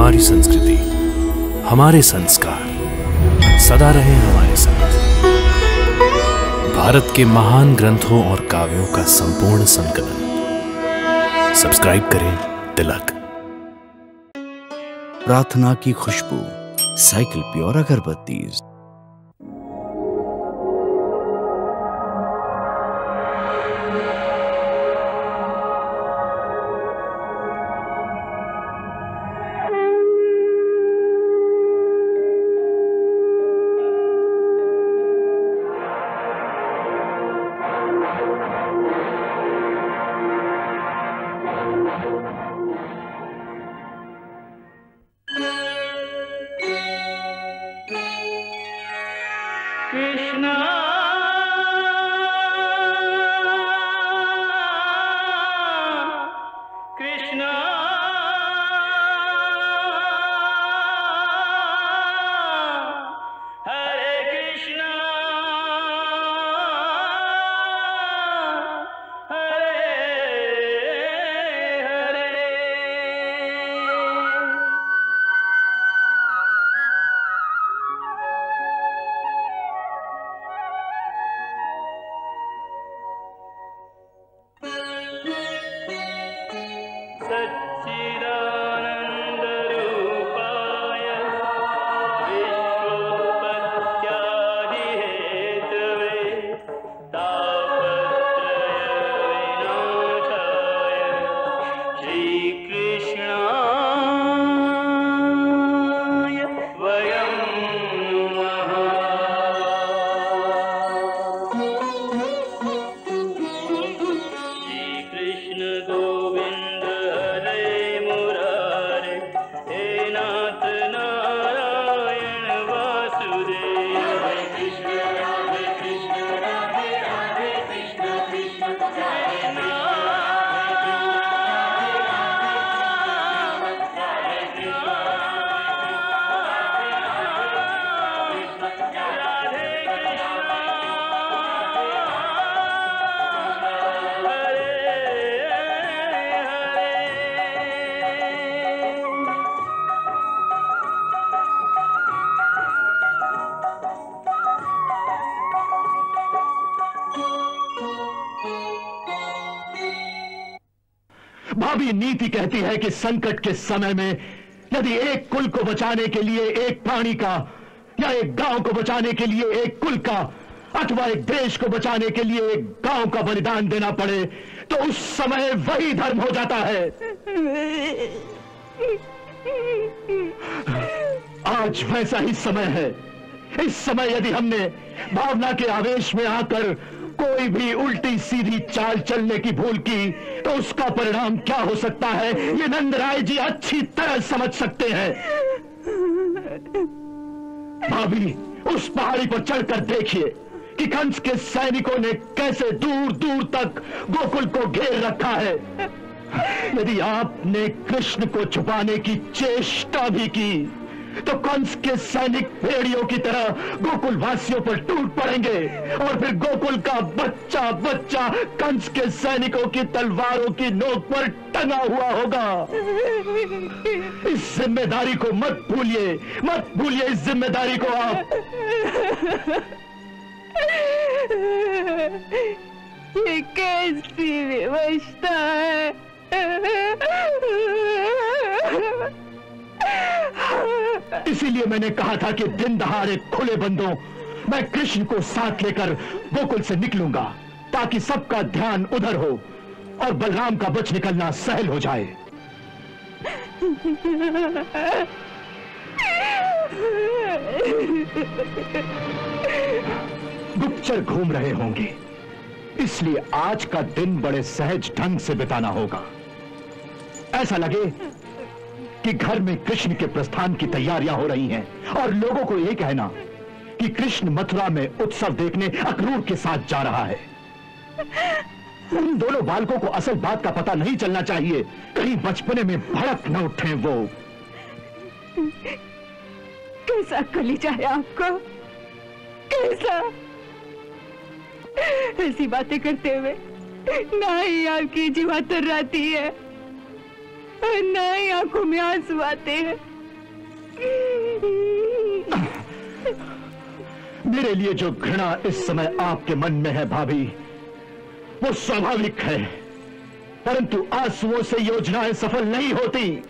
हमारी संस्कृति, हमारे संस्कार सदा रहे हमारे साथ। भारत के महान ग्रंथों और काव्यों का संपूर्ण संकलन। सब्सक्राइब करें तिलक। प्रार्थना की खुशबू, साइकिल प्योर अगरबत्ती। कृष्णा कृष्णा हरे कृष्णा हरे हरे। सच्चिदानंद रूपाय विश्वोत्पत्त्यादि हेतवे तापत्रय विनाशाय श्री कृष्णाय वयं नमः। श्री कृष्ण गोविंद हरे मुरारे, हे नाथ नारायण वासुदेव। हरे कृष्ण राधे कृष्ण राधे राधे कृष्ण कृष्ण हरे भावी नीति कहती है कि संकट के समय में यदि एक कुल को बचाने के लिए एक प्राणी का, या एक गांव को बचाने के लिए एक कुल का, अथवा एक देश को बचाने के लिए एक गांव का बलिदान देना पड़े तो उस समय वही धर्म हो जाता है। आज वैसा ही समय है। इस समय यदि हमने भावना के आवेश में आकर कोई भी उल्टी सीधी चाल चलने की भूल की तो उसका परिणाम क्या हो सकता है ये नंदराय जी अच्छी तरह समझ सकते हैं। भाभी, उस पहाड़ी पर चढ़कर देखिए कि कंस के सैनिकों ने कैसे दूर दूर तक गोकुल को घेर रखा है। यदि आपने कृष्ण को छुपाने की चेष्टा भी की तो कंस के सैनिक भेड़ियों की तरह गोकुल वासियों पर टूट पड़ेंगे और फिर गोकुल का बच्चा बच्चा कंस के सैनिकों की तलवारों की नोक पर टंगा हुआ होगा। इस जिम्मेदारी को मत भूलिए, मत भूलिए इस जिम्मेदारी को आप। ये कैसी विवशता है। इसीलिए मैंने कहा था कि दिन दहाड़े खुले बंदों मैं कृष्ण को साथ लेकर गोकुल से निकलूंगा ताकि सबका ध्यान उधर हो और बलराम का बच निकलना सहल हो जाए। गुप्तचर घूम रहे होंगे, इसलिए आज का दिन बड़े सहज ढंग से बिताना होगा। ऐसा लगे कि घर में कृष्ण के प्रस्थान की तैयारियां हो रही हैं और लोगों को यह कहना कि कृष्ण मथुरा में उत्सव देखने अक्रूर के साथ जा रहा है। उन दोनों बालकों को असल बात का पता नहीं चलना चाहिए, कहीं बचपने में भड़क न उठे वो। कैसा कलीजा है आपका, कैसा ऐसी बातें करते हुए ना ही आपकी जीवा तर्राती है, ना ही आंखों में आंसू आते हैं। मेरे लिए जो घृणा इस समय आपके मन में है भाभी, वो स्वाभाविक है, परंतु आंसुओं से योजनाएं सफल नहीं होती।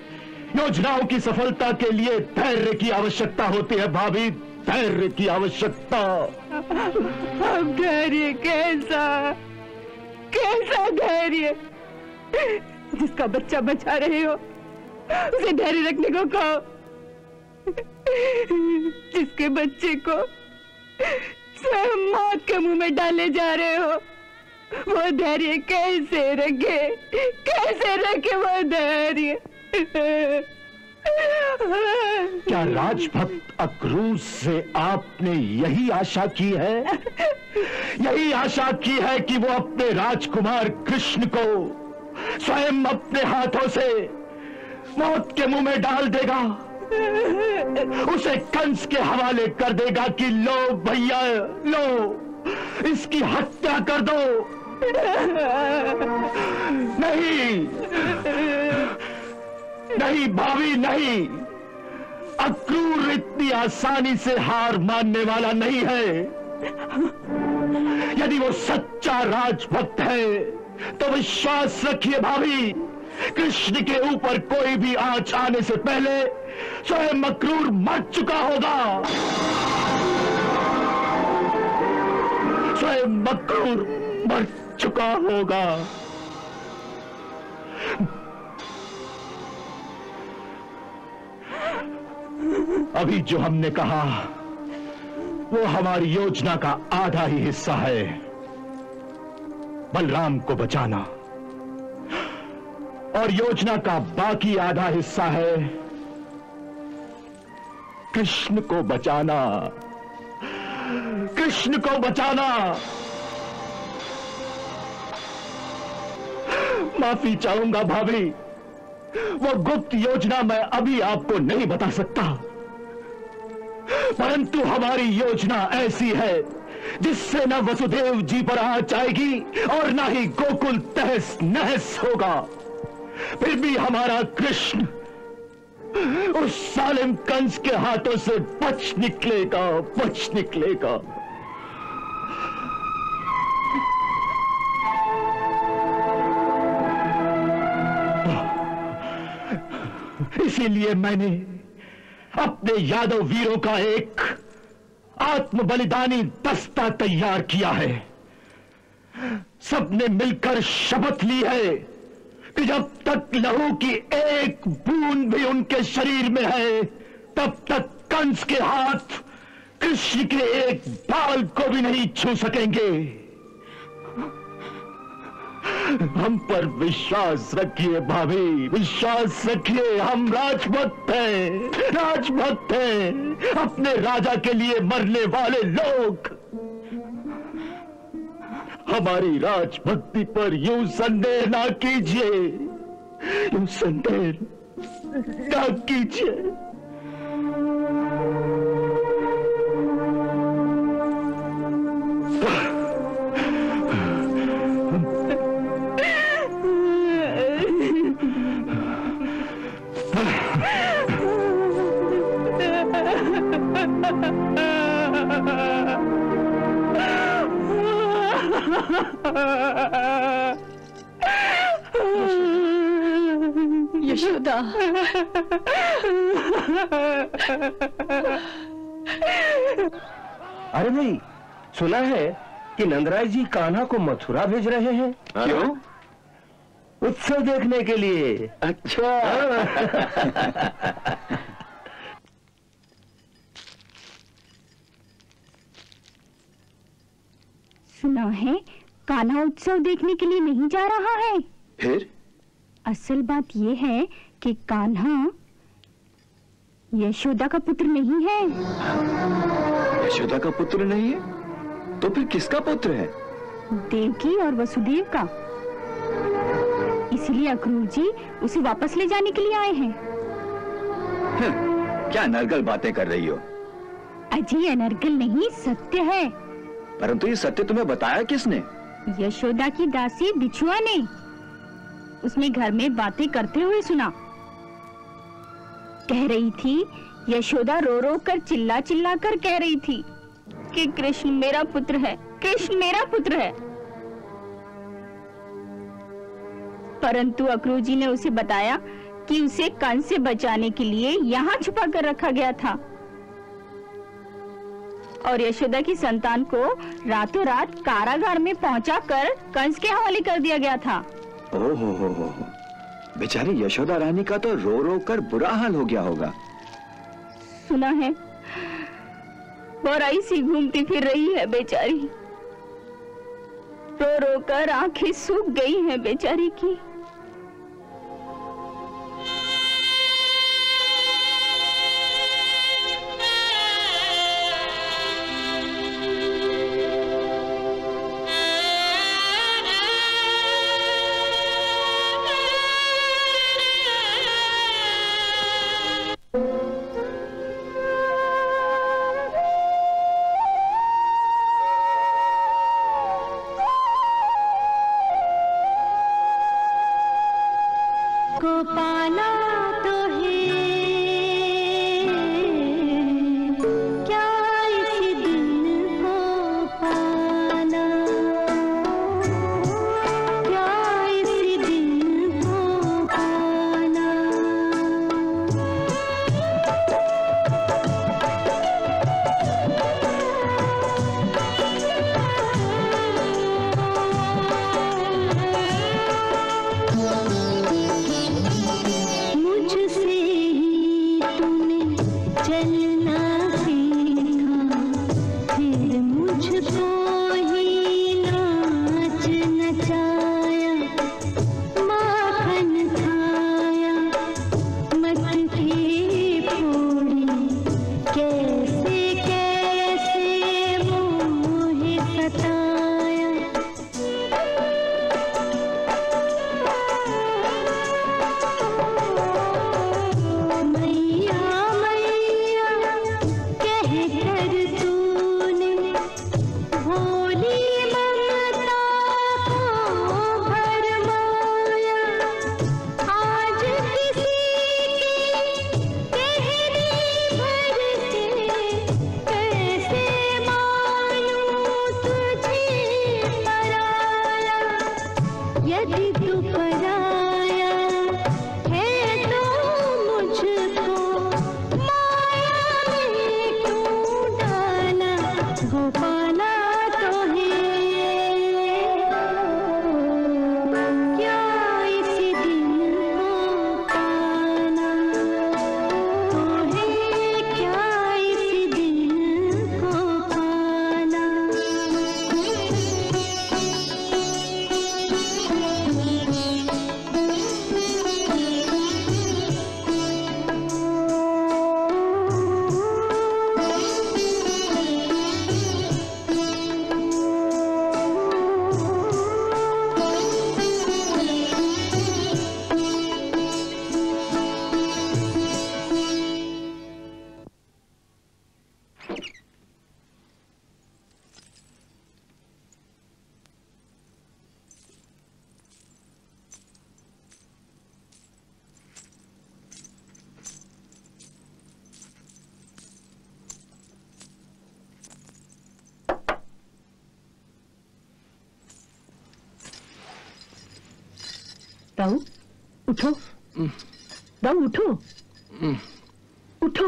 योजनाओं की सफलता के लिए धैर्य की आवश्यकता होती है भाभी, धैर्य की आवश्यकता। अब धैर्य कैसा धैर्य? जिसका बच्चा बचा रहे हो उसे धैर्य रखने को कहो। जिसके बच्चे को स्वयं मौत के मुंह में डाले जा रहे हो, वो धैर्य कैसे रखे वो धैर्य? क्या राजभक्त अक्रूर से आपने यही आशा की है? यही आशा की है कि वो अपने राजकुमार कृष्ण को स्वयं अपने हाथों से मौत के मुंह में डाल देगा, उसे कंस के हवाले कर देगा कि लो भैया लो, इसकी हत्या कर दो? नहीं भाभी नहीं, अक्रूर इतनी आसानी से हार मानने वाला नहीं है। यदि वो सच्चा राजभक्त है तो विश्वास रखिए भाभी, कृष्ण के ऊपर कोई भी आंच आने से पहले स्वयं अक्रूर मर चुका होगा। स्वयं अक्रूर मर चुका होगा। अभी जो हमने कहा वो हमारी योजना का आधा ही हिस्सा है, बलराम को बचाना, और योजना का बाकी आधा हिस्सा है कृष्ण को बचाना। कृष्ण को बचाना। माफी चाहूंगा भाभी, वो गुप्त योजना मैं अभी आपको नहीं बता सकता, परंतु हमारी योजना ऐसी है जिससे न वसुदेव जी पर आंच आएगी और न ही गोकुल तहस नहस होगा। फिर भी हमारा कृष्ण उस सालिम कंस के हाथों से बच निकलेगा। इसीलिए मैंने अपने यादव वीरों का एक आत्म बलिदानी दस्ता तैयार किया है। सबने मिलकर शपथ ली है कि जब तक लहू की एक बूंद भी उनके शरीर में है, तब तक कंस के हाथ कृष्ण के एक बाल को भी नहीं छू सकेंगे। हम पर विश्वास रखिए भाभी, विश्वास रखिए। हम राजभक्त हैं, अपने राजा के लिए मरने वाले लोग। हमारी राजभक्ति पर यूं संदेह ना कीजिए, यूं संदेह ना कीजिए। यशोदा, अरे भाई, सुना है कि नंदराय जी कान्हा को मथुरा भेज रहे हैं। क्यों? उत्सव देखने के लिए। अच्छा। सुना है कान्हा उत्सव देखने के लिए नहीं जा रहा है। फिर? असल बात यह है कि कान्हा यशोदा का पुत्र नहीं है। यशोदा का पुत्र नहीं है? तो फिर किसका पुत्र है? देवकी और वसुदेव का। इसीलिए अक्रूर जी उसे वापस ले जाने के लिए आए हैं। क्या नरगल बातें कर रही हो? अजय अनर्गल नहीं, सत्य है। परंतु ये सत्य तुम्हें बताया किसने? यशोदा की दासी बिछुआ ने। उसमें घर में बातें करते हुए सुना। कह रही थी, यशोदा रो रो कर चिल्ला चिल्ला कर कह रही थी कि कृष्ण मेरा पुत्र है, कृष्ण मेरा पुत्र है। परंतु अक्रूर जी ने उसे बताया कि उसे कंस से बचाने के लिए यहाँ छुपा कर रखा गया था और यशोदा की संतान को रातों रात कारागार में पहुंचाकर कंस के हवाले कर दिया गया था। ओहो हो, बेचारी यशोदा रानी का तो रो रो कर बुरा हाल हो गया होगा। सुना है बोराई सी घूमती फिर रही है बेचारी, रो रो कर आंखें सूख गई हैं बेचारी की। दाऊ उठो, दाऊ उठो, उठो।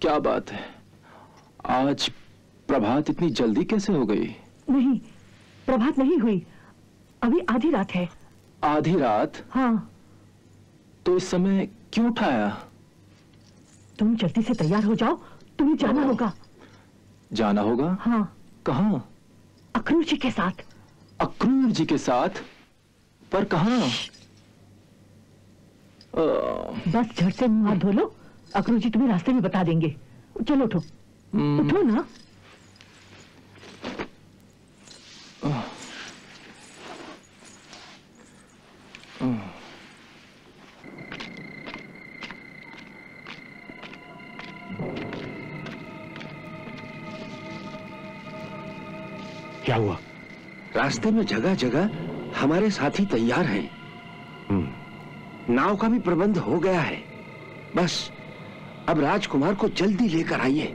क्या बात है, आज प्रभात इतनी जल्दी कैसे हो गई? नहीं, प्रभात नहीं हुई, अभी आधी रात है। आधी रात? हाँ। तो इस समय क्यों उठाया? तुम जल्दी से तैयार हो जाओ, तुम्हें जाना होगा। जाना होगा? हाँ। कहाँ? अक्रूर जी के साथ। अक्रूर जी के साथ? पर कहाँ? बस झट से मुंह हाथ धो लो, अक्रूर जी तुम्हें रास्ते में बता देंगे। चलो उठो, उठो ना। क्या हुआ? रास्ते में जगह जगह हमारे साथी तैयार हैं। नाव का भी प्रबंध हो गया है। बस अब राजकुमार को जल्दी लेकर आइए।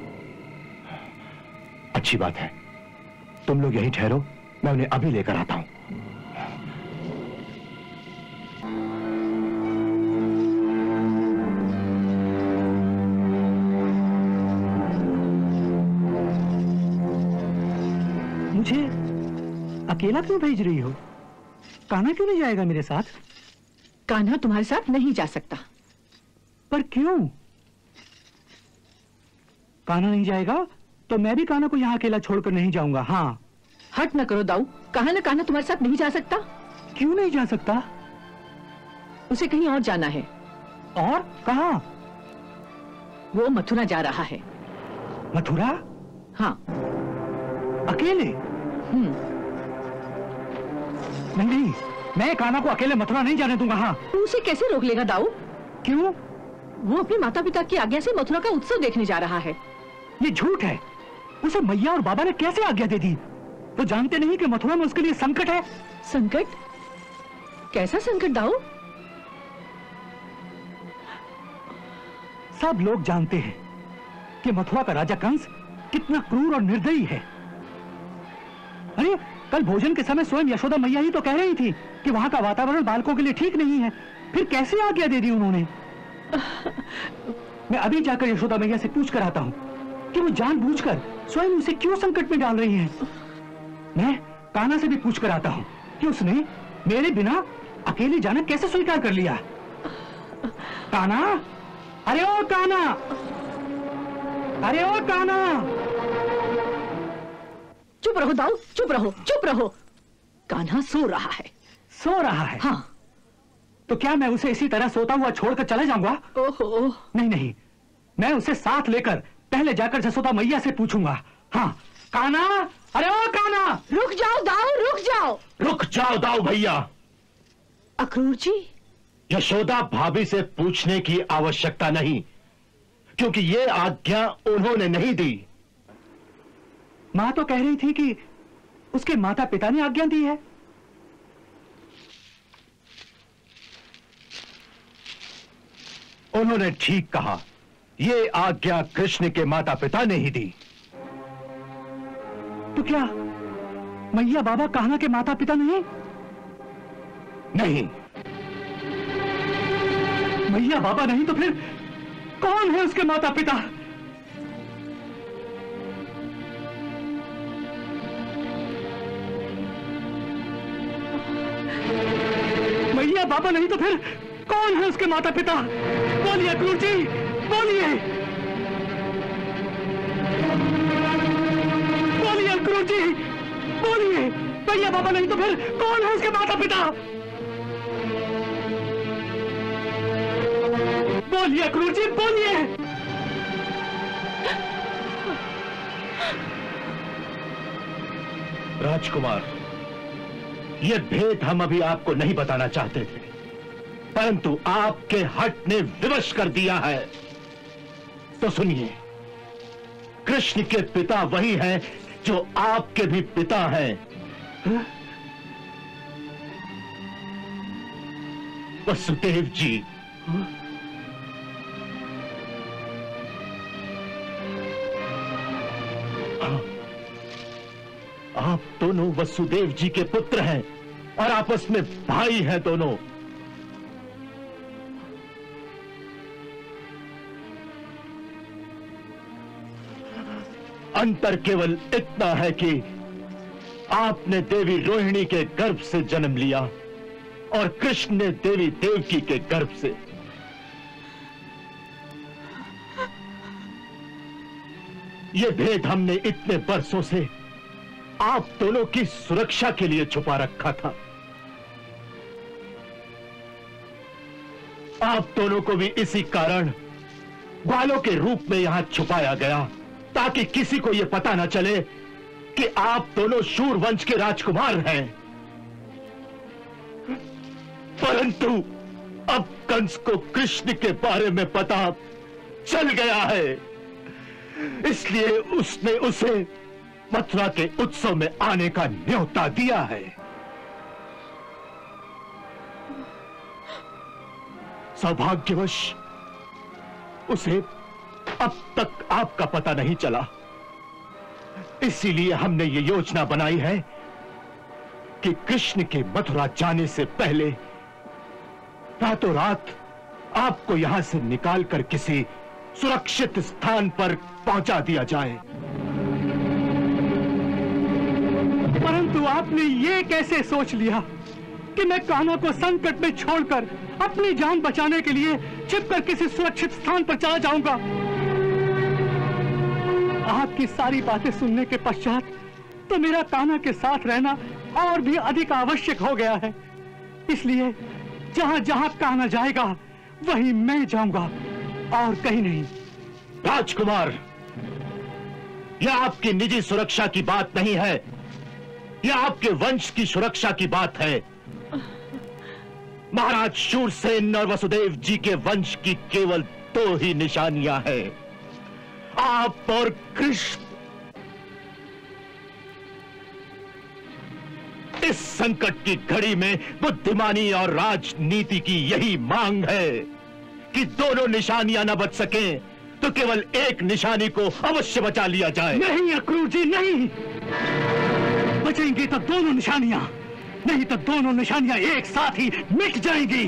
अच्छी बात है, तुम लोग यहीं ठहरो, मैं उन्हें अभी लेकर आता हूं। मुझे अकेला क्यों भेज रही हो? कान्हा क्यों नहीं जाएगा मेरे साथ? कान्हा तुम्हारे साथ नहीं जा सकता। पर क्यों? कान्हा नहीं जाएगा तो मैं भी कान्हा को यहाँ अकेला छोड़कर नहीं जाऊंगा। हाँ, हट न करो दाऊ, कहा ना कान्हा तुम्हारे साथ नहीं जा सकता। क्यों नहीं जा सकता? उसे कहीं और जाना है। और कहाँ? वो मथुरा जा रहा है। मथुरा? हाँ। अकेले? नहीं, मैं कान्हा को अकेले मथुरा नहीं जाने दूंगा। हाँ। तू उसे कैसे रोक लेगा दाऊ? क्यों? वो अपने माता पिता की आज्ञा से मथुरा का उत्सव देखने जा रहा है। ये झूठ है। उसे मैया और बाबा ने कैसे आज्ञा दे दी? वो जानते नहीं कि मथुरा में उसके लिए संकट है। संकट? कैसा संकट दाऊ? सब लोग जानते हैं कि मथुरा का राजा कंस कितना क्रूर और निर्दयी है। अरे कल भोजन के समय स्वयं यशोदा मैया ही तो कह रही थी कि वहां का वातावरण बालकों के लिए ठीक नहीं है। फिर कैसे आज्ञा दे दी उन्होंने? मैं अभी जाकर यशोदा मैया से पूछ कर आता हूं कि वो जानबूझकर स्वयं उसे क्यों संकट में डाल रही है। मैं कान्हा से भी पूछ कर आता हूं कि उसने मेरे बिना अकेले जाना कैसे स्वीकार कर लिया। कान्हा, अरे ओ कान्हा, अरे ओ कान्हा। चुप रहो दाऊ, चुप रहो, चुप रहो। कान्हा सो रहा है। सो रहा है? हाँ। तो क्या मैं उसे इसी तरह सोता हुआ छोड़कर चला जाऊंगा? ओहो। नहीं, मैं उसे साथ लेकर पहले जाकर जसोदा मैया से पूछूंगा। हाँ। कान्हा, अरे ओ कान्हा। रुक जाओ दाऊ, रुक जाओ। रुक जाओ दाऊ भैया। अक्रूर जी, यशोदा भाभी से पूछने की आवश्यकता नहीं, क्योंकि ये आज्ञा उन्होंने नहीं दी। मां तो कह रही थी कि उसके माता पिता ने आज्ञा दी है। उन्होंने ठीक कहा, ये आज्ञा कृष्ण के माता पिता ने ही दी। तो क्या मैया बाबा कान्हा के माता पिता नहीं? नहीं। मैया बाबा नहीं तो फिर कौन है उसके माता पिता? मैया बाबा नहीं तो फिर कौन है उसके माता पिता? बोलिए अक्रूर जी, बोलिए, बोलिए अक्रूर जी, बोलिए। मैया बाबा नहीं तो फिर कौन है उसके माता पिता? बोलिए अक्रूर जी, बोलिए। राजकुमार, ये भेद हम अभी आपको नहीं बताना चाहते थे, परंतु आपके हट ने विवश कर दिया है। तो सुनिए, कृष्ण के पिता वही हैं जो आपके भी पिता हैं। वसुदेव जी। आप दोनों वसुदेव जी के पुत्र हैं और आपस में भाई हैं दोनों। अंतर केवल इतना है कि आपने देवी रोहिणी के गर्भ से जन्म लिया और कृष्ण ने देवी देवकी के गर्भ से। यह भेद हमने इतने वर्षों से आप दोनों की सुरक्षा के लिए छुपा रखा था। आप दोनों को भी इसी कारण ग्वालों के रूप में यहां छुपाया गया, ताकि किसी को यह पता न चले कि आप दोनों शूर वंश के राजकुमार हैं। परंतु अब कंस को कृष्ण के बारे में पता चल गया है, इसलिए उसने उसे मथुरा के उत्सव में आने का न्योता दिया है। सौभाग्यवश उसे अब तक आपका पता नहीं चला। इसीलिए हमने ये योजना बनाई है कि कृष्ण के मथुरा जाने से पहले रातों रात आपको यहां से निकालकर किसी सुरक्षित स्थान पर पहुंचा दिया जाए। परंतु आपने ये कैसे सोच लिया कि मैं कान्हा को संकट में छोड़कर अपनी जान बचाने के लिए छिपकर किसी सुरक्षित स्थान पर चला जाऊंगा? आपकी सारी बातें सुनने के पश्चात तो मेरा कान्हा के साथ रहना और भी अधिक आवश्यक हो गया है। इसलिए जहां जहां कान्हा जाएगा वहीं मैं जाऊंगा और कहीं नहीं। राजकुमार, यह आपकी निजी सुरक्षा की बात नहीं है, यह आपके वंश की सुरक्षा की बात है। महाराज शूरसेन और वसुदेव जी के वंश की केवल 2 ही निशानियां हैं, आप और कृष्ण। इस संकट की घड़ी में बुद्धिमानी और राजनीति की यही मांग है कि दोनों निशानियां न बच सकें तो केवल एक निशानी को अवश्य बचा लिया जाए। नहीं अक्रूर जी, नहीं। बचेंगी तो दोनों निशानियां, नहीं तो दोनों निशानियां एक साथ ही मिट जाएंगी।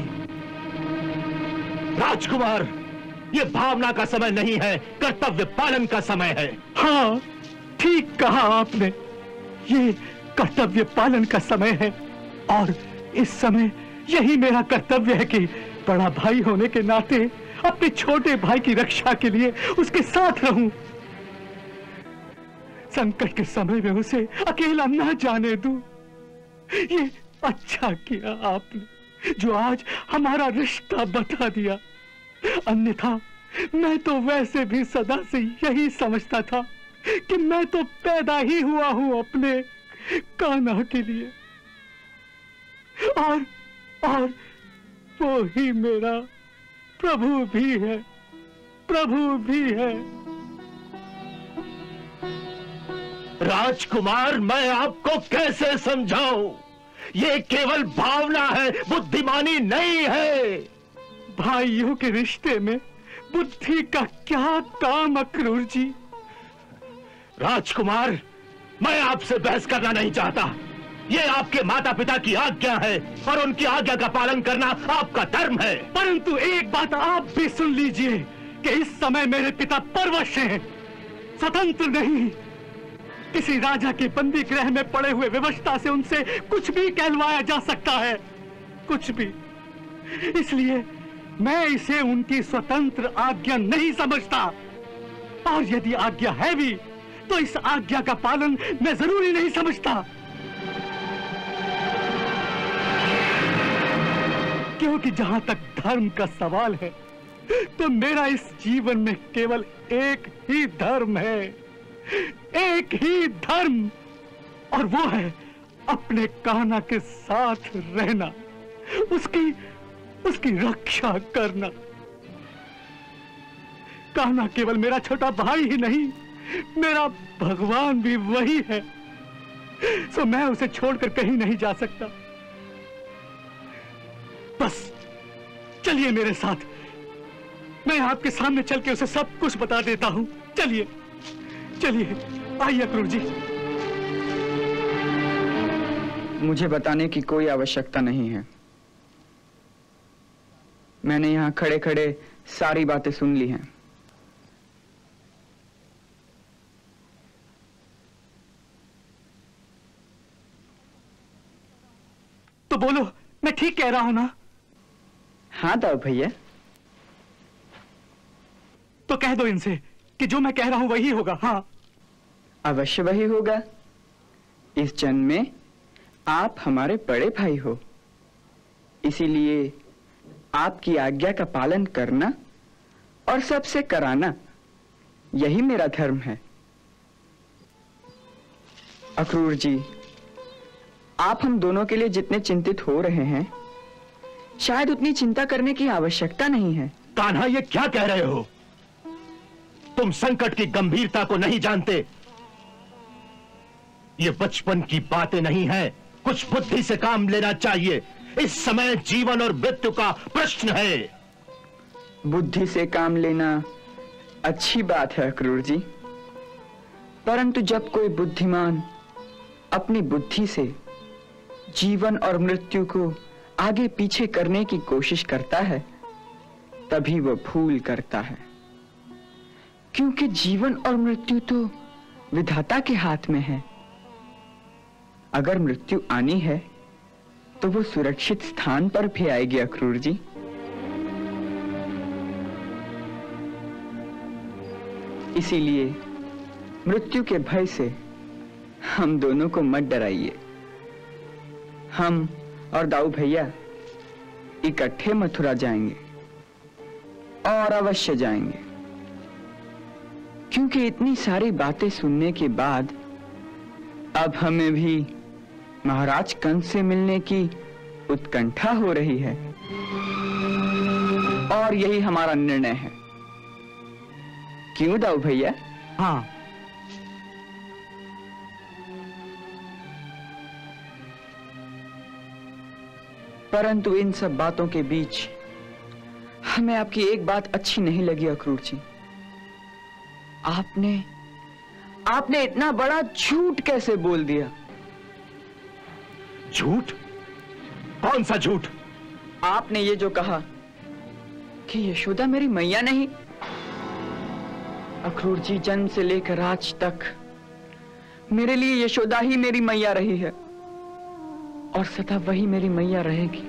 राजकुमार, ये भावना का समय नहीं है, कर्तव्य पालन का समय है। हाँ, ठीक कहा आपने, ये कर्तव्य पालन का समय है और इस समय यही मेरा कर्तव्य है कि बड़ा भाई होने के नाते अपने छोटे भाई की रक्षा के लिए उसके साथ रहूं। संकट के समय में उसे अकेला न जाने दूं। ये अच्छा किया आपने जो आज हमारा रिश्ता बता दिया, अन्यथा मैं तो वैसे भी सदा से यही समझता था कि मैं तो पैदा ही हुआ हूं अपने कान्हा के लिए और वो ही मेरा प्रभु भी है, प्रभु भी है। राजकुमार, मैं आपको कैसे समझाऊं? ये केवल भावना है, बुद्धिमानी नहीं है। भाइयों के रिश्ते में बुद्धि का क्या काम अक्रूर जी? राजकुमार, मैं आपसे बहस करना नहीं चाहता। ये आपके माता पिता की आज्ञा है और उनकी आज्ञा का पालन करना आपका धर्म है। परंतु एक बात आप भी सुन लीजिए कि इस समय मेरे पिता परवश हैं, स्वतंत्र नहीं। किसी राजा के बंदी गृह में पड़े हुए विवशता से उनसे कुछ भी कहलवाया जा सकता है, कुछ भी। इसलिए मैं इसे उनकी स्वतंत्र आज्ञा नहीं समझता, और यदि आज्ञा है भी तो इस आज्ञा का पालन मैं जरूरी नहीं समझता, क्योंकि जहां तक धर्म का सवाल है तो मेरा इस जीवन में केवल एक ही धर्म है, एक ही धर्म, और वो है अपने कान्हा के साथ रहना, उसकी रक्षा करना। कान्हा केवल मेरा छोटा भाई ही नहीं, मेरा भगवान भी वही है, सो मैं उसे छोड़कर कहीं नहीं जा सकता। बस चलिए मेरे साथ, मैं आपके सामने चल के उसे सब कुछ बता देता हूं। चलिए चलिए, आइए अक्रूर जी। मुझे बताने की कोई आवश्यकता नहीं है, मैंने यहां खड़े खड़े सारी बातें सुन ली हैं। तो बोलो, मैं ठीक कह रहा हूं ना? हाँ दाऊ भैया। तो कह दो इनसे कि जो मैं कह रहा हूं वही होगा। हाँ, अवश्य वही होगा। इस जन्म में आप हमारे बड़े भाई हो, इसीलिए आपकी आज्ञा का पालन करना और सबसे कराना, यही मेरा धर्म है। अक्रूर जी, आप हम दोनों के लिए जितने चिंतित हो रहे हैं, शायद उतनी चिंता करने की आवश्यकता नहीं है। कान्हा, ये क्या कह रहे हो? तुम संकट की गंभीरता को नहीं जानते। ये बचपन की बातें नहीं है, कुछ बुद्धि से काम लेना चाहिए। इस समय जीवन और मृत्यु का प्रश्न है। बुद्धि से काम लेना अच्छी बात है अक्रूर जी, परंतु जब कोई बुद्धिमान अपनी बुद्धि से जीवन और मृत्यु को आगे पीछे करने की कोशिश करता है, तभी वह भूल करता है। क्योंकि जीवन और मृत्यु तो विधाता के हाथ में है। अगर मृत्यु आनी है तो वो सुरक्षित स्थान पर भी आएगी अक्रूर जी। इसीलिए मृत्यु के भय से हम दोनों को मत डराइए। हम और दाऊ भैया इकट्ठे मथुरा जाएंगे और अवश्य जाएंगे, क्योंकि इतनी सारी बातें सुनने के बाद अब हमें भी महाराज कंस से मिलने की उत्कंठा हो रही है और यही हमारा निर्णय है। क्यों दाऊ भैया? हाँ। परंतु इन सब बातों के बीच हमें आपकी एक बात अच्छी नहीं लगी अक्रूर जी। आपने इतना बड़ा झूठ कैसे बोल दिया? झूठ? कौन सा झूठ? आपने ये जो कहा कि यशोदा मेरी मैया नहीं। अक्रूर जी, जन्म से लेकर आज तक मेरे लिए यशोदा ही मेरी मैया रही है और सदा वही मेरी मैया रहेगी।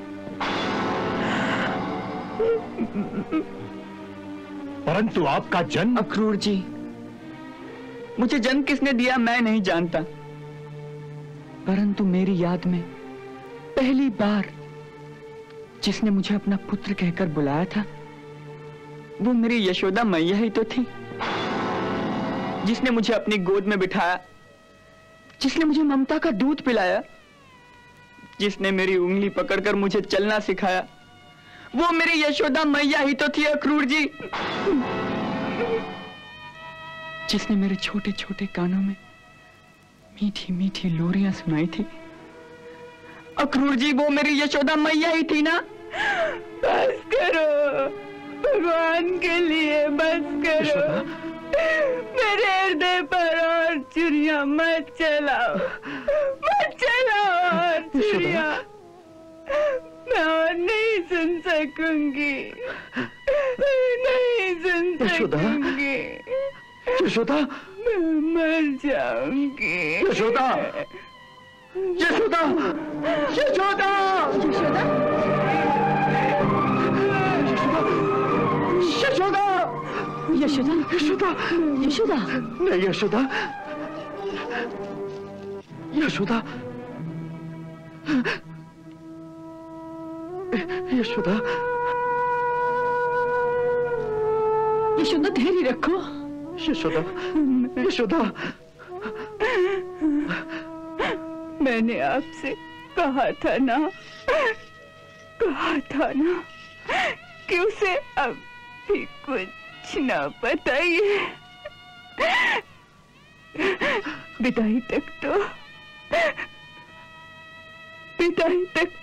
परंतु आपका जन्म? अक्रूर जी, मुझे जन्म किसने दिया मैं नहीं जानता, परंतु मेरी याद में पहली बार जिसने मुझे अपना पुत्र कहकर बुलाया था वो मेरी यशोदा मैया ही तो थी, जिसने मुझे अपनी गोद में बिठाया, जिसने मुझे ममता का दूध पिलाया, जिसने मेरी उंगली पकड़कर मुझे चलना सिखाया, वो मेरी यशोदा मैया ही तो थी अक्रूर जी। जिसने मेरे छोटे छोटे कानों में मीठी मीठी लोरियां सुनाई थी, अक्रूर जी वो मेरी यशोदा मैया ही थी ना। बस करो, भगवान के लिए बस करो। मेरे हृदय पर और चुरिया मत चलाओ, मत चलाओ और चुरिया। मैं और नहीं सुन सकूंगी, नहीं सुन सकूंगी। यशोदा, मैं मर जाऊंगी। यशोदा, यशोदा, यशोदा, यशोदा, यशोदा, यशोदा, यशोदा, यशोदा, नहीं यशोदा, यशोदा, यशोदा, यशोदा धैर्य रखो। यशोदा, यशोदा, मैंने आपसे कहा था ना कि उसे अभी कुछ न बताइए। विदाई तक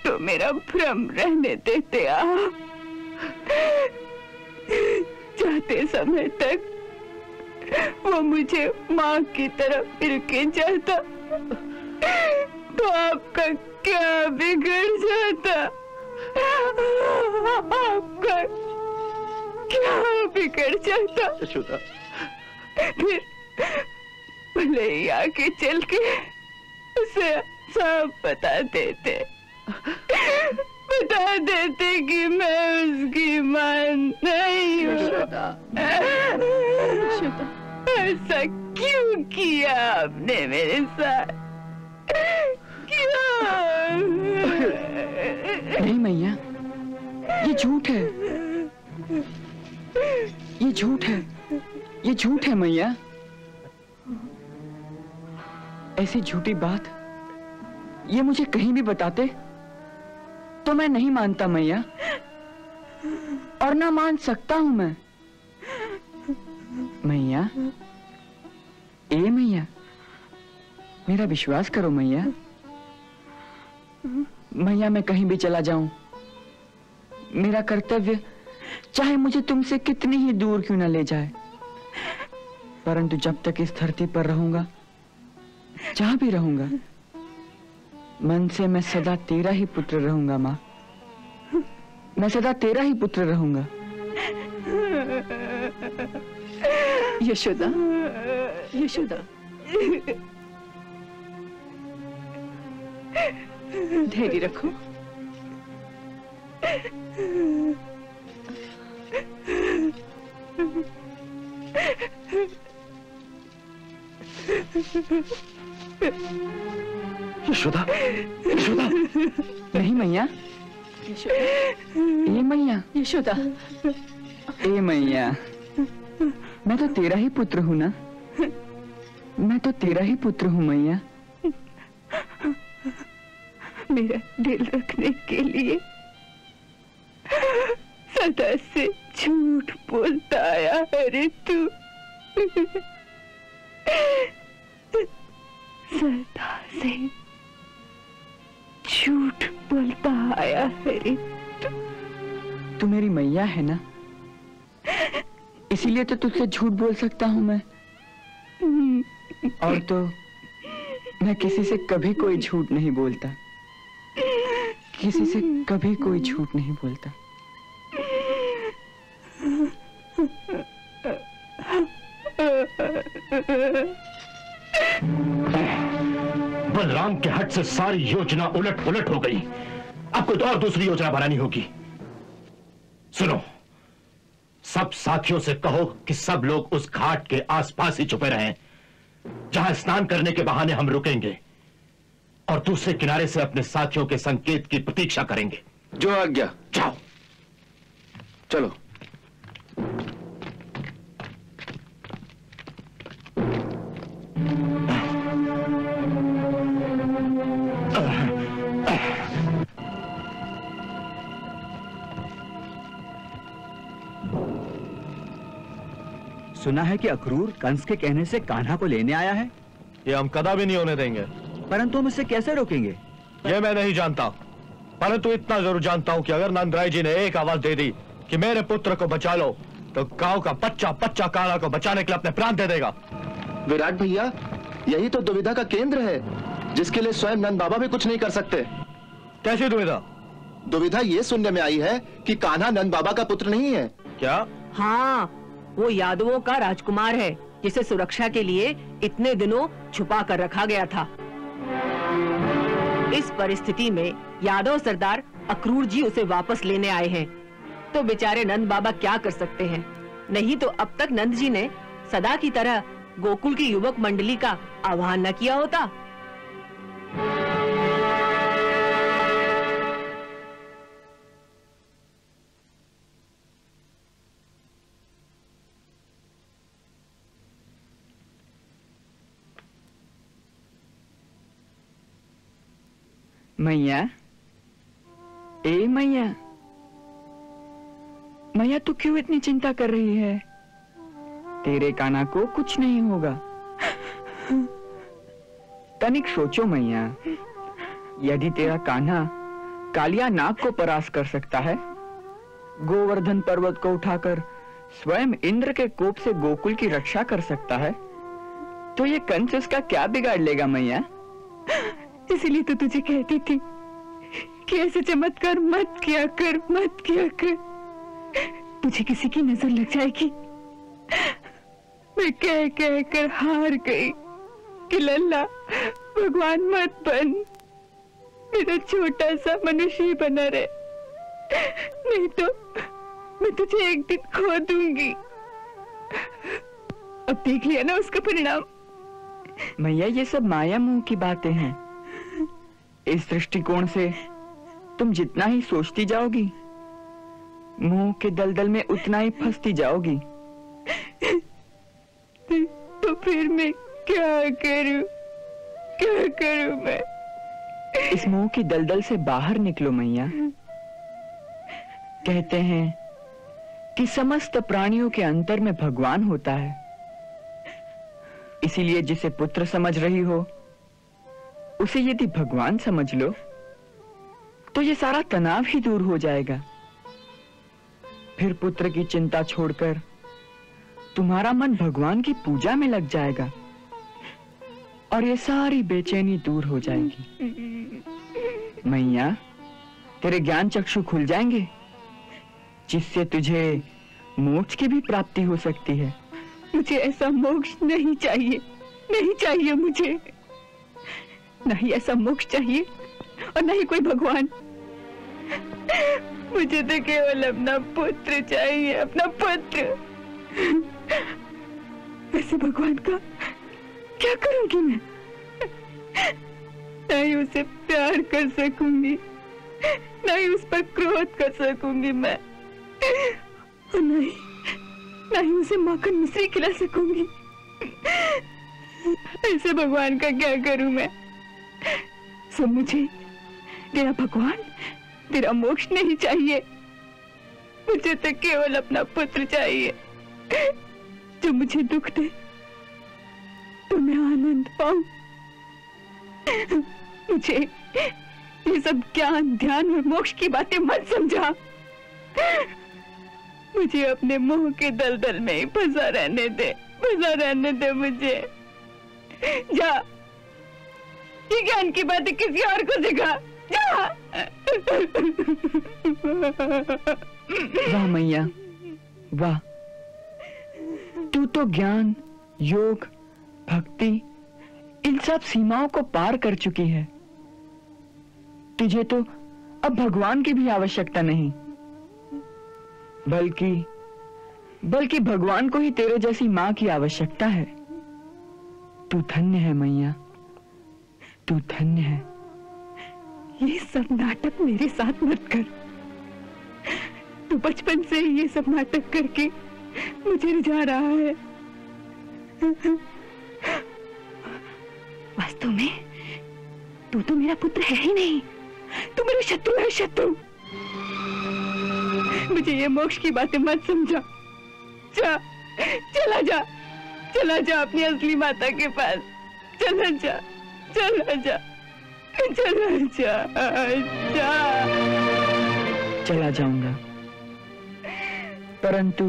तो मेरा भ्रम रहने देते आप। जाते समय तक वो मुझे माँ की तरफ फिर के जाता तो आपका क्या बिगड़ जाता? आपका क्या बिगड़ जाता? यशोदा, फिर भले ही आके चल के उसे सब बता देते कि मैं उसकी माँ नहीं हूँ। ऐसा क्यों किया आपने मेरे साथ? क्यों? नहीं मैया, ये झूठ है, ये झूठ है, ये झूठ है मैया। ऐसी झूठी बात ये मुझे कहीं भी बताते तो मैं नहीं मानता मैया, और ना मान सकता हूं मैं। मैया, ए मैया, मेरा विश्वास करो मैया। मैया, मैं कहीं भी चला जाऊं, मेरा कर्तव्य चाहे मुझे तुमसे कितनी ही दूर क्यों न ले जाए, परंतु जब तक इस धरती पर रहूंगा, जहां भी रहूंगा, मन से मैं सदा तेरा ही पुत्र रहूंगा माँ। मैं सदा तेरा ही पुत्र रहूंगा। यशोदा, यशोदा, धैर्य रखो। यशोदा, यशोदा। नहीं मैया, ये मैया, यशोदा, ए मैया, मैं तो तेरा ही पुत्र हूँ ना। मैं तो तेरा ही पुत्र हूँ मैया। मेरा दिल रखने के लिए सदा से झूठ बोलता आया है रे तू। सदा से झूठ बोलता आया है रे तू मेरी मैया है ना, इसीलिए तो तुझसे झूठ बोल सकता हूँ मैं। और तो मैं किसी से कभी कोई झूठ नहीं बोलता, किसी से कभी कोई झूठ नहीं बोलता। बलराम के हट से सारी योजना उलट पुलट हो गई। अब कोई और दूसरी योजना बनानी होगी। सुनो, सब साथियों से कहो कि सब लोग उस घाट के आसपास ही छुपे रहें, जहां स्नान करने के बहाने हम रुकेंगे और दूसरे किनारे से अपने साथियों के संकेत की प्रतीक्षा करेंगे। जो आज्ञा। जाओ। चलो। सुना है कि अक्रूर कंस के कहने से कान्हा को लेने आया है। ये हम कदापि नहीं होने देंगे। परंतु हम इसे कैसे रोकेंगे? ये मैं नहीं जानता, परंतु इतना जरूर जानता हूं कि अगर नंदराय जी ने एक आवाज दे दी कि मेरे पुत्र को बचा लो, तो गांव का बच्चा बच्चा कान्हा को बचाने के लिए अपने प्राण दे देगा। विराट भैया, यही तो दुविधा का केंद्र है, जिसके लिए स्वयं नंद बाबा भी कुछ नहीं कर सकते। कैसी दुविधा? दुविधा ये सुनने में आई है कि कान्हा नंद बाबा का पुत्र नहीं है। क्या? हाँ, वो यादवों का राजकुमार है, जिसे सुरक्षा के लिए इतने दिनों छुपा कर रखा गया था। इस परिस्थिति में यादव सरदार अक्रूर जी उसे वापस लेने आए हैं, तो बेचारे नंद बाबा क्या कर सकते हैं? नहीं तो अब तक नंद जी ने सदा की तरह गोकुल की युवक मंडली का आह्वान न किया होता। मैया, ए मैया, मैया तू क्यों इतनी चिंता कर रही है? तेरे कान्हा को कुछ नहीं होगा। तनिक सोचो मैया, यदि तेरा कान्हा कालिया नाग को परास्त कर सकता है, गोवर्धन पर्वत को उठाकर स्वयं इंद्र के कोप से गोकुल की रक्षा कर सकता है, तो ये कंस उसका क्या बिगाड़ लेगा मैया? इसीलिए तो तुझे कहती थी कि ऐसे चमत्कार मत किया कर, मत किया कर, तुझे किसी की नजर लग जाएगी। मैं कह कह कर हार गई कि लल्ला भगवान मत बन, मेरा छोटा सा मनुष्य ही बना रहे, नहीं तो मैं तुझे एक दिन खो दूंगी। अब देख लिया ना उसका परिणाम। मैया, ये सब माया मोह की बातें हैं। इस दृष्टिकोण से तुम जितना ही सोचती जाओगी, मोह के दलदल में उतना ही फंसती जाओगी। तो फिर मैं क्या करूं? क्या करूं मैं? इस मोह की दलदल से बाहर निकलो मैया। कहते हैं कि समस्त प्राणियों के अंतर में भगवान होता है, इसीलिए जिसे पुत्र समझ रही हो, उसे यदि भगवान समझ लो, तो ये सारा तनाव ही दूर हो जाएगा। फिर पुत्र की चिंता छोड़कर तुम्हारा मन भगवान की पूजा में लग जाएगा और ये सारी बेचैनी दूर हो जाएगी। मैया, तेरे ज्ञान चक्षु खुल जाएंगे, जिससे तुझे मोक्ष की भी प्राप्ति हो सकती है। मुझे ऐसा मोक्ष नहीं चाहिए, नहीं चाहिए मुझे। नहीं ऐसा मोक्ष चाहिए और नहीं कोई भगवान। मुझे तो केवल अपना पुत्र चाहिए, अपना पुत्र। ऐसे भगवान का क्या करूंगी मैं? नहीं उसे प्यार कर सकूंगी, नहीं उस पर क्रोध कर सकूंगी मैं, और नहीं उसे माखन मिश्री खिला सकूंगी। ऐसे भगवान का क्या करूं मैं? सो मुझे तेरा भगवान, तेरा मोक्ष नहीं चाहिए। मुझे तो केवल अपना पुत्र चाहिए, जो मुझे दुख दे तो मैं आनंद पाऊं। मुझे ये सब ज्ञान, ध्यान और मोक्ष की बातें मत समझा। मुझे अपने मोह के दलदल में ही फंसा रहने दे, फंसा रहने दे मुझे। जा, ये ज्ञान की बातें किसी और को सिखा, जा। वाह मैया, वाह, तू तो ज्ञान, योग, भक्ति, इन सब सीमाओं को पार कर चुकी है। तुझे तो अब भगवान की भी आवश्यकता नहीं, बल्कि भगवान को ही तेरे जैसी मां की आवश्यकता है। तू धन्य है मैया, तू धन्य है। ये सब नाटक मेरे साथ मत कर। तू बचपन से ही ये सब नाटक करके मुझे रिझा रहा है। वास्तव में तू तो मेरा पुत्र है ही नहीं, तू मेरा शत्रु है, शत्रु। मुझे ये मोक्ष की बातें मत समझा। जा, चला जा, चला जा अपनी असली माता के पास। चला जा, चला जा, चला जा, जा। चला जाऊंगा, परंतु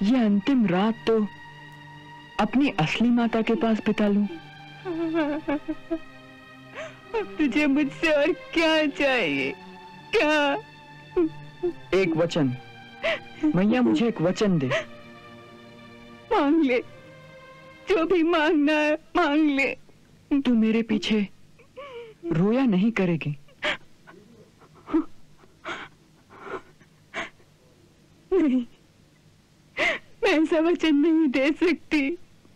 ये अंतिम रात तो अपनी असली माता के पास बिता लूं। अब तुझे मुझसे और क्या चाहिए? क्या? एक वचन मैया, मुझे एक वचन दे। मांग ले, जो भी मांगना है मांग ले। तू मेरे पीछे रोया नहीं करेगी? नहीं, मैं ऐसा वचन नहीं दे सकती,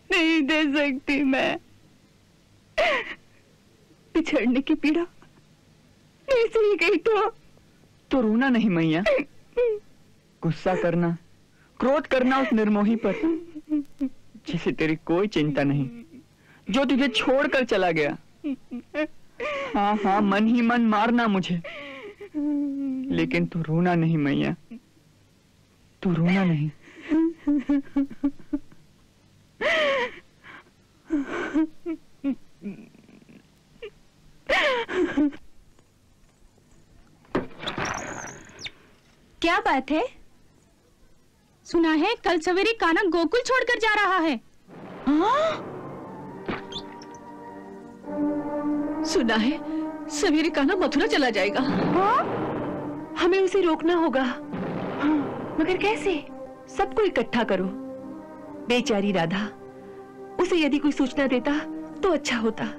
नहीं दे सकती मैं। बिछड़ने की पीड़ा नहीं सही गई तो रोना नहीं मैया, गुस्सा करना, क्रोध करना उस निर्मोही पर जिसे तेरी कोई चिंता नहीं, जो तुझे छोड़कर चला गया। हाँ हाँ, मन ही मन मारना मुझे, लेकिन तू रोना नहीं मैया, तू रोना नहीं। क्या बात है? सुना है कल सवेरे कान्हा गोकुल छोड़कर जा रहा है। हाँ? सुना है सवेरे कान्हा मथुरा चला जाएगा। हाँ? हमें उसे रोकना होगा। मगर कैसे? सबको इकट्ठा करो। बेचारी राधा, उसे यदि कोई सूचना देता तो अच्छा होता।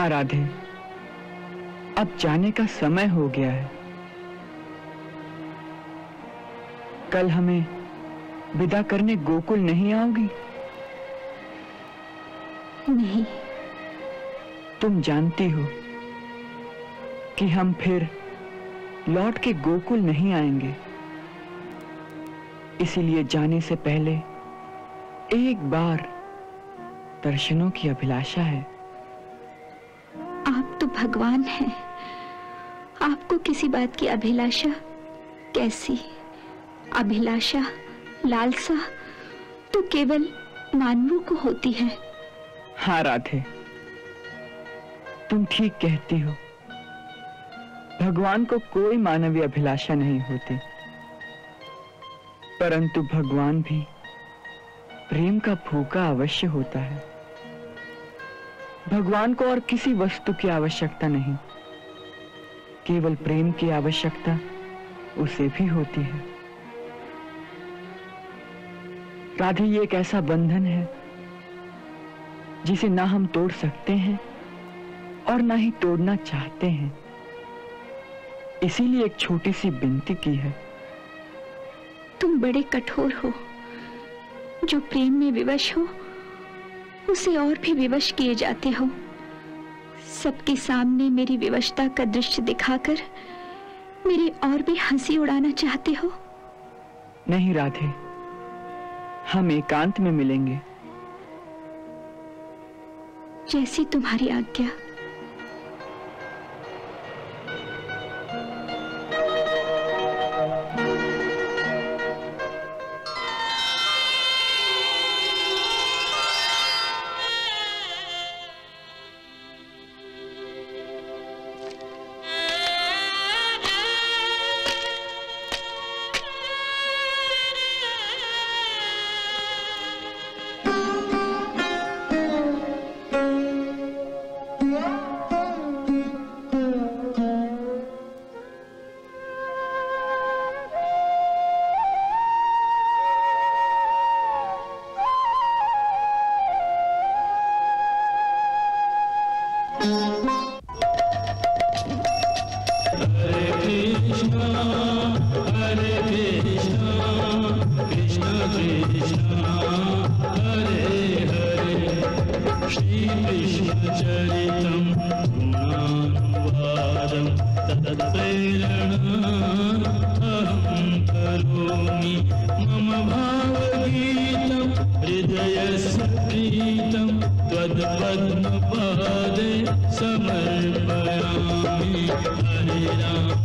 हाँ राधे, अब जाने का समय हो गया है। कल हमें विदा करने गोकुल नहीं आओगी? नहीं। तुम जानती हो कि हम फिर लौट के गोकुल नहीं आएंगे, इसीलिए जाने से पहले एक बार दर्शनों की अभिलाषा है। आप तो भगवान हैं, आपको किसी बात की अभिलाषा कैसी? अभिलाषा, लालसा तो केवल मानवों को होती है। हाँ राधे, तुम ठीक कहती हो। भगवान को कोई मानवीय अभिलाषा नहीं होती, परंतु भगवान भी प्रेम का भूखा अवश्य होता है। भगवान को और किसी वस्तु की आवश्यकता नहीं, केवल प्रेम की आवश्यकता उसे भी होती है। राधे, ये एक ऐसा बंधन है जिसे ना हम तोड़ सकते हैं और ना ही तोड़ना चाहते हैं। इसीलिए एक छोटी सी विनती की है। तुम बड़े कठोर हो। जो प्रेम में विवश हो उसे और भी विवश किए जाते हो। सबके सामने मेरी विवशता का दृश्य दिखाकर मेरी और भी हंसी उड़ाना चाहते हो। नहीं राधे, हम एकांत में मिलेंगे। जैसी तुम्हारी आज्ञा। त्वद्पद्मपादे समर्पयामि हरे राम